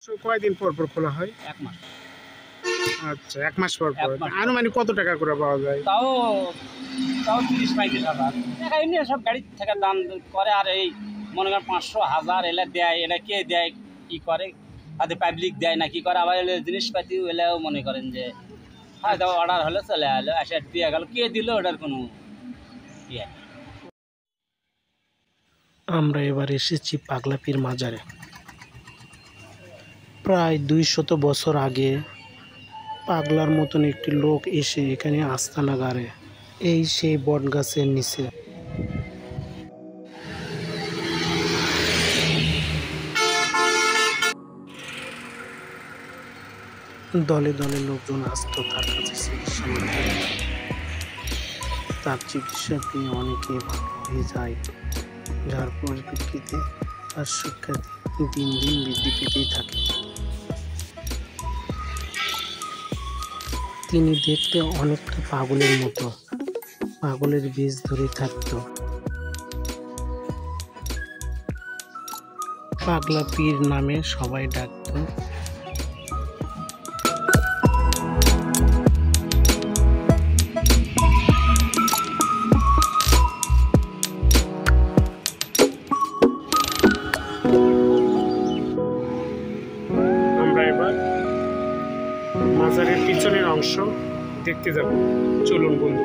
কয়দিন পর পর খোলা হয়? 1 মাস। আচ্ছা, 1 মাস পর পর। আনুমানিক কত টাকা করে পাওয়া যায়? তাও 30-35 হাজার টাকা এমনি সব গাড়ি থেকে দান করে। আর এই মনে করেন 500-1000 এলা দেয়। এলা কে দেয় কি করে, তাদের পাবলিক দেয় না কি করে। আবার এলে জিনিসপাতি এলাও মনে করেন যে হয়তো অর্ডার হলে চলে এলো, এসে দিয়ে গেল, কে দিল ওটার কোনো ইয়ে নেই। আমরা এবার এসেছি পাগলা পীর মাজারে। প্রায় 200 বছর আগে পাগলার মতন একটি লোক এসে এখানে আস্তানা গাড়ে। এই সেই বট গাছের নিচে। দলে দলে লোকজন আসতো তার কাছে চিকিৎসা নিতে। তার চিকিৎসা পেয়ে অনেকে ভালো হয়ে যায়, যার পরিপ্রেক্ষিতে তার সুখ্যাতি দিন দিন বৃদ্ধি পেতেই থাকে। তিনি দেখতে অনেকটা পাগলের মতো, পাগলের বীজ ধরে থাকতো। পাগলা পীর নামে সবাই ডাকতো। আমরা এবার মাজারের পিছনের অংশ দেখতে যাব, চলুন বন্ধু।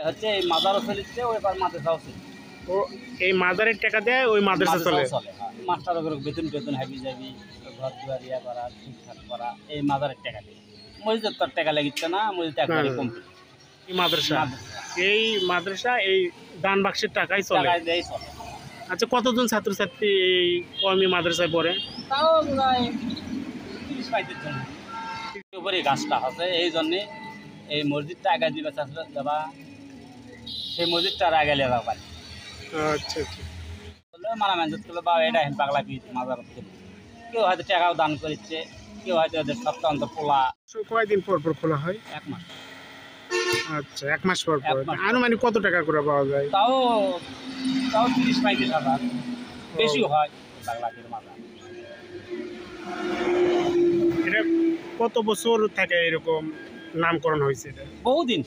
হচ্ছে এই মাজারও চলেছে, ওই পার মাদ্রাসাও চলে। ও এই মাজারের টাকা দেয়, ওই মাদ্রাসা চলে। মাস্টারের বেতন হাবি যাবি, ঘর দুয়ার ইয়া করা, ঠিকঠাক করা, এই মাজারের টাকা দিয়ে। মসজিদের তো টাকা লাগিচ্ছে না, মসজিদ একবারে কমপ্লিট। এই মাদ্রাসা এই দান বাক্সের টাকাই চলে। টাকা দিয়েই চলে। আচ্ছা, কতজন ছাত্রছাত্রী এই কওমি মাদ্রাসায় পড়ে? তাও প্রায় 30-35 জন। উপরে গাছটা আছে, এই জন্যে এই মসজিদটা আগে দিবে চাষা যাবা, সেই মসজিদটা আগে লেবা পারে। আচ্ছা আচ্ছা, মারামারি করলো বা এটা পাগলা পীর মাজার। কেউ হয়তো টাকাও দান করেছে, কেউ হয়তো ওদের সপ্তাহ অন্তর পোলা। কয়দিন পর পর খোলা হয়? 1 মাস। আচ্ছা, 1 মাস পর পর। আনুমানিক কত টাকা করে পাওয়া যায়? তাও 30-35 হাজার, বেশিও হয় পাগলা পীর মাজার। এটা কত বছর থেকে এরকম নামকরণ হয়েছে এটা? বহুদিন।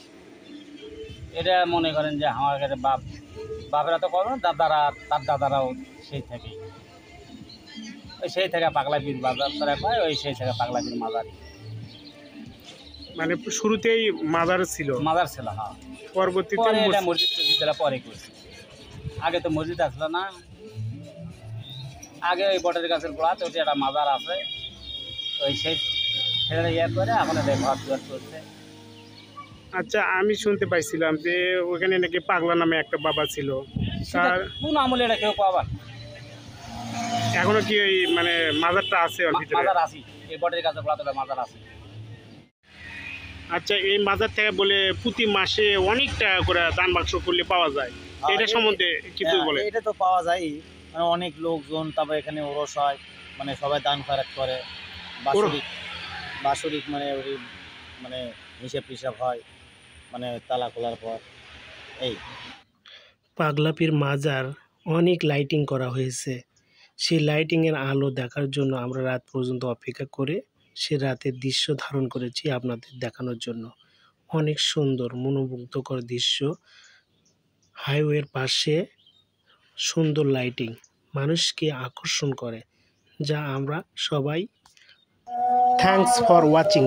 এটা মনে করেন যে আমার কাছে বাপেরা তো করো না, দাদারা তার দাদারাও সেই থেকেই, ওই সেই থেকে পাগলা পীর বাজার তারা পায়, ওই সেই থেকে পাগলা পীর মাজারি। মানে শুরুতেই মাজার ছিল, মাজার ছিল, হ্যাঁ। পরবর্তীতে পরে এটা মসজিদ টসজিদ পরে করছে, আগে তো মসজিদ আসলো না। আগে ওই বটের গাছের গোড়াতে ওটি একটা মাজার আছে, ওই সেই ছেড়ে ইয়ে করে এখন এটা ঘর দুয়ার করছে। আচ্ছা, আমি শুনতে পাইছিলাম যে ওখানে নাকি পাগলা নামে একটা বাবা ছিল, তার কোন আমলে এটা কেউ পাবার? এখনো কি ওই মানে মাজারটা আছে ওর ভিতরে? মাজার আছি, এই বটের গাছের গোড়াতে মাজার আছে। আচ্ছা, এই মাজার থেকে বলে প্রতি মাসে অনেক টাকা করে দান বাক্স করলে পাওয়া যায়, এটা সম্বন্ধে কিছু বলে? এটা তো পাওয়া যায়, মানে অনেক লোকজন, তারপর এখানে ওরস হয়, মানে সবাই দান খয়রাত করে, বাৎসরিক মানে ওই মানে হিসাব টিসাব হয়, মানে তালা খোলার পর। এই পাগলা পীর মাজার অনেক লাইটিং করা হয়েছে। সেই লাইটিংয়ের আলো দেখার জন্য আমরা রাত পর্যন্ত অপেক্ষা করে সে রাতের দৃশ্য ধারণ করেছি আপনাদের দেখানোর জন্য। অনেক সুন্দর মনোমুগ্ধকর দৃশ্য, হাইওয়ের পাশে সুন্দর লাইটিং মানুষকে আকর্ষণ করে, যা আমরা সবাই থ্যাঙ্কস ফর ওয়াচিং।